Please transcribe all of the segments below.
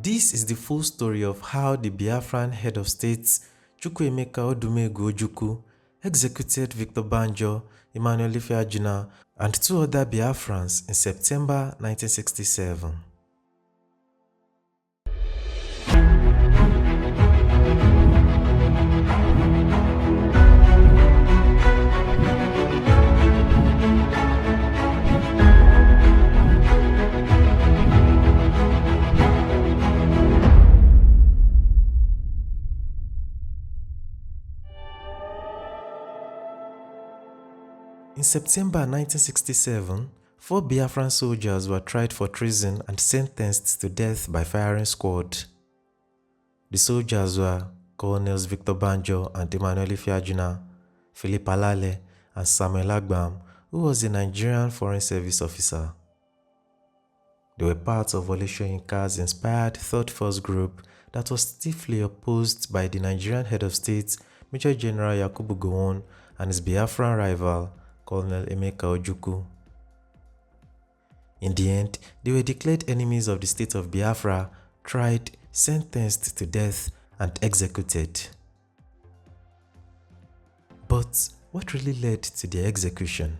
This is the full story of how the Biafran Head of State, Chukwuemeka Odumegwu Ojukwu, executed Victor Banjo, Emmanuel Ifeajuna, and two other Biafrans in September 1967. In September 1967, 4 Biafran soldiers were tried for treason and sentenced to death by firing squad. The soldiers were Colonels Victor Banjo and Emmanuel Ifeajuna, Philip Alale, and Samuel Agbam, who was a Nigerian Foreign Service officer. They were part of Wole Soyinka's inspired Third Force Group that was stiffly opposed by the Nigerian Head of State, Major General Yakubu Gowon, and his Biafran rival, Colonel Emeka Ojukwu. In the end, they were declared enemies of the state of Biafra, tried, sentenced to death, and executed. But what really led to their execution?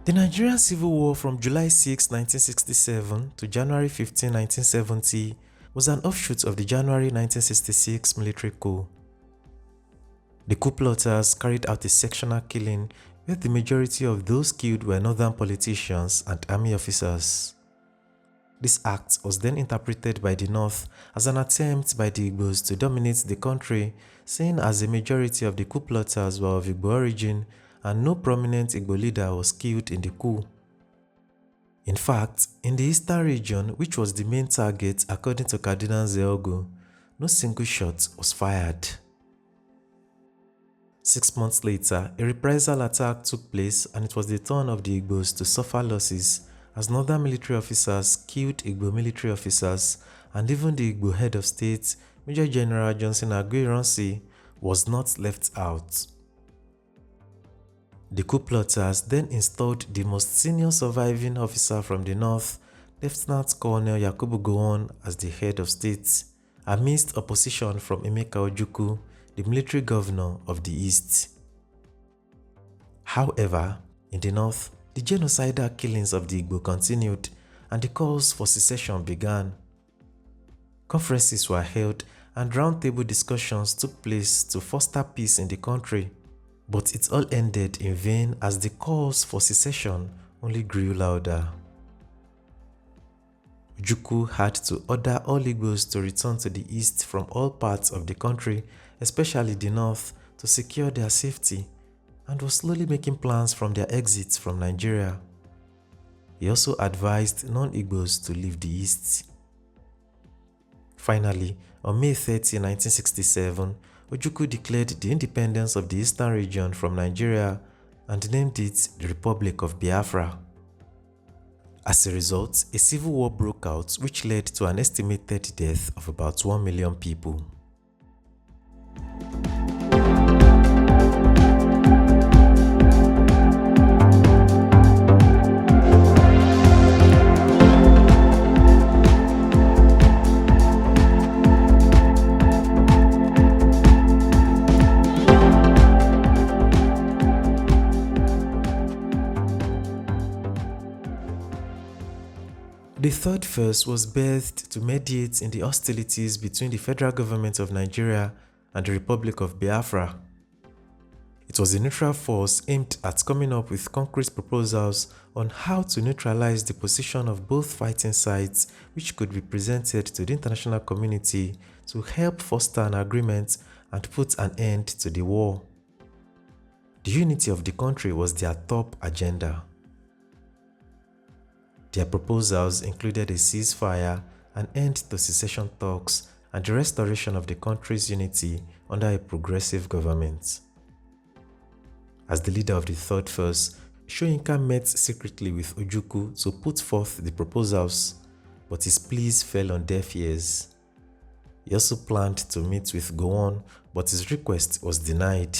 The Nigerian Civil War from July 6, 1967 to January 15, 1970 was an offshoot of the January 1966 military coup. The coup plotters carried out a sectional killing where the majority of those killed were northern politicians and army officers. This act was then interpreted by the North as an attempt by the Igbos to dominate the country, seeing as a majority of the coup plotters were of Igbo origin and no prominent Igbo leader was killed in the coup. In fact, in the eastern region, which was the main target according to Cardinal Zeogo, no single shot was fired. 6 months later, a reprisal attack took place and it was the turn of the Igbos to suffer losses as northern military officers killed Igbo military officers, and even the Igbo head of state, Major General Johnson Aguiyi-Ironsi, was not left out. The coup plotters then installed the most senior surviving officer from the north, Lieutenant Colonel Yakubu Gowon, as the head of state, amidst opposition from Emeka Ojukwu, the military governor of the east. However, in the north, the genocidal killings of the Igbo continued and the calls for secession began. Conferences were held and roundtable discussions took place to foster peace in the country. But it all ended in vain as the calls for secession only grew louder. Ojukwu had to order all Igbos to return to the east from all parts of the country, especially the north, to secure their safety, and was slowly making plans from their exits from Nigeria. He also advised non-Igbos to leave the east. Finally, on May 30, 1967, Ojukwu declared the independence of the eastern region from Nigeria and named it the Republic of Biafra. As a result, a civil war broke out which led to an estimated death of about 1 million people. The third phase was birthed to mediate in the hostilities between the federal government of Nigeria and the Republic of Biafra. It was a neutral force aimed at coming up with concrete proposals on how to neutralize the position of both fighting sides, which could be presented to the international community to help foster an agreement and put an end to the war. The unity of the country was their top agenda. Their proposals included a ceasefire, an end to secession talks, and the restoration of the country's unity under a progressive government. As the leader of the third phase, Soyinka met secretly with Ojukwu to put forth the proposals, but his pleas fell on deaf ears. He also planned to meet with Gowon, but his request was denied.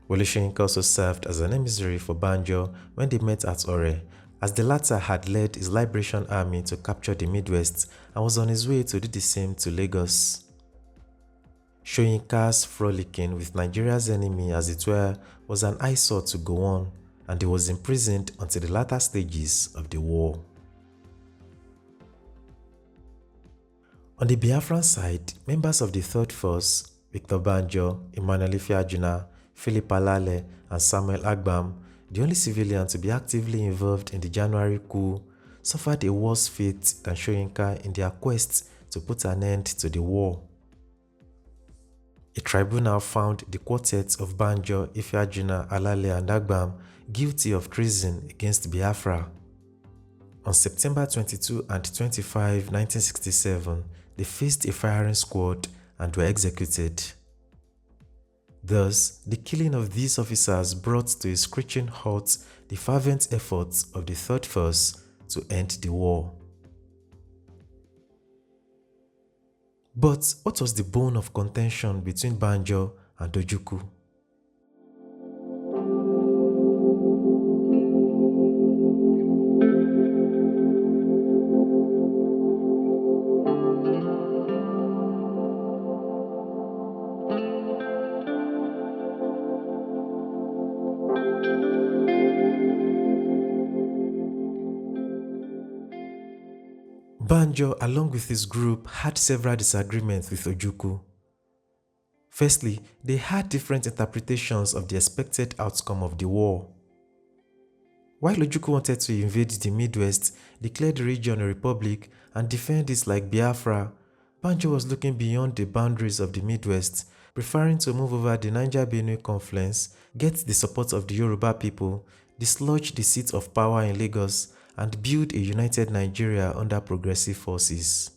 Wole Soyinka also served as an emissary for Banjo when they met at Ore, as the latter had led his liberation army to capture the Midwest and was on his way to do the same to Lagos. Soyinka's frolicking with Nigeria's enemy, as it were, was an eyesore to Gowon, and he was imprisoned until the latter stages of the war. On the Biafran side, members of the Third Force, Victor Banjo, Emmanuel Ifeajuna, Philip Alale, and Samuel Agbam, the only civilian to be actively involved in the January coup, suffered a worse fate than Soyinka in their quest to put an end to the war. A tribunal found the quartet of Banjo, Ifeajuna, Alale, and Agbam guilty of treason against Biafra. On September 22 and 25, 1967, they faced a firing squad and were executed. Thus, the killing of these officers brought to a screeching halt the fervent efforts of the Third Force to end the war. But what was the bone of contention between Banjo and Ojukwu? Banjo, along with his group, had several disagreements with Ojukwu. Firstly, they had different interpretations of the expected outcome of the war. While Ojukwu wanted to invade the Midwest, declare the region a republic, and defend it like Biafra, Banjo was looking beyond the boundaries of the Midwest, preferring to move over the Niger-Benue confluence, get the support of the Yoruba people, dislodge the seat of power in Lagos, and build a united Nigeria under progressive forces.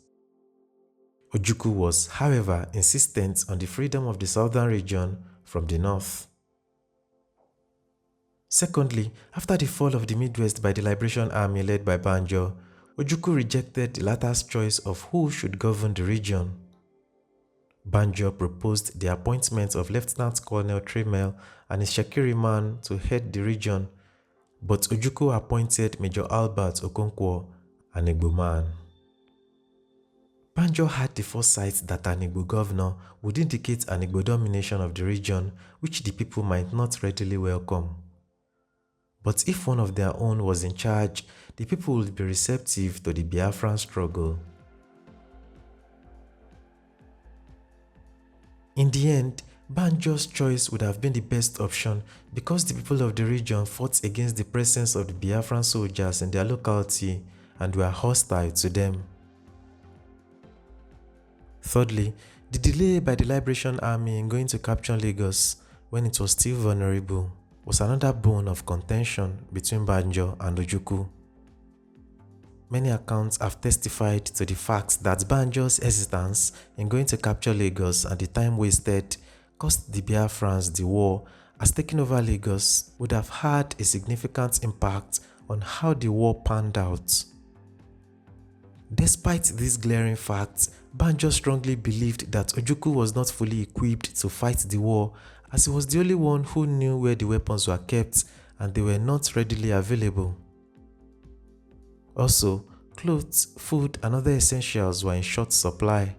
Ojukwu was, however, insistent on the freedom of the southern region from the north. Secondly, after the fall of the Midwest by the Liberation Army led by Banjo, Ojukwu rejected the latter's choice of who should govern the region. Banjo proposed the appointment of Lieutenant Colonel Tremel and his Shekiri man to head the region, but Ojukwu appointed Major Albert Okonkwo, an Igbo man. Banjo had the foresight that an Igbo governor would indicate an Igbo domination of the region, which the people might not readily welcome. But if one of their own was in charge, the people would be receptive to the Biafran struggle. In the end, Banjo's choice would have been the best option because the people of the region fought against the presence of the Biafran soldiers in their locality and were hostile to them. Thirdly, the delay by the Liberation Army in going to capture Lagos when it was still vulnerable was another bone of contention between Banjo and Ojukwu. Many accounts have testified to the fact that Banjo's hesitance in going to capture Lagos and the time wasted cost the Biafrans the war, as taking over Lagos would have had a significant impact on how the war panned out. Despite these glaring facts, Banjo strongly believed that Ojukwu was not fully equipped to fight the war, as he was the only one who knew where the weapons were kept and they were not readily available. Also, clothes, food, and other essentials were in short supply.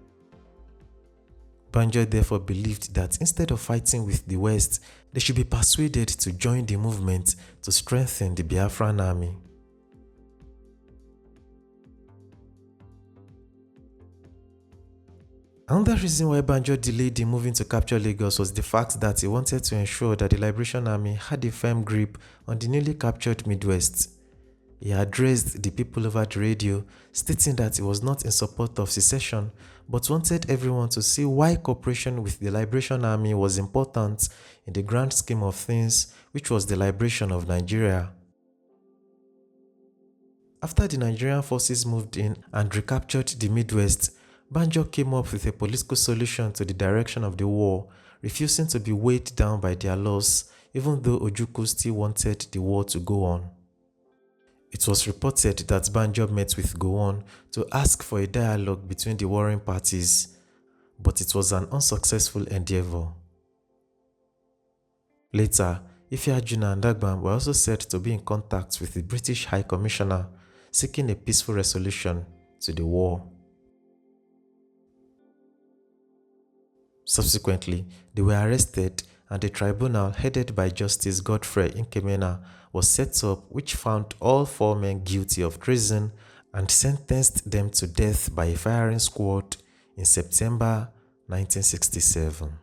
Banjo therefore believed that instead of fighting with the West, they should be persuaded to join the movement to strengthen the Biafran army. Another reason why Banjo delayed in moving to capture Lagos was the fact that he wanted to ensure that the Liberation Army had a firm grip on the newly captured Midwest. He addressed the people over the radio, stating that he was not in support of secession, but wanted everyone to see why cooperation with the Liberation Army was important in the grand scheme of things, which was the liberation of Nigeria. After the Nigerian forces moved in and recaptured the Midwest, Banjo came up with a political solution to the direction of the war, refusing to be weighed down by their loss, even though Ojukwu still wanted the war to go on. It was reported that Banjo met with Gowon to ask for a dialogue between the warring parties, but it was an unsuccessful endeavor. Later, Ifeajuna and Dagbam were also said to be in contact with the British High Commissioner seeking a peaceful resolution to the war. Subsequently, they were arrested and a tribunal headed by Justice Godfrey Nkemena was set up, which found all 4 men guilty of treason and sentenced them to death by a firing squad in September 1967.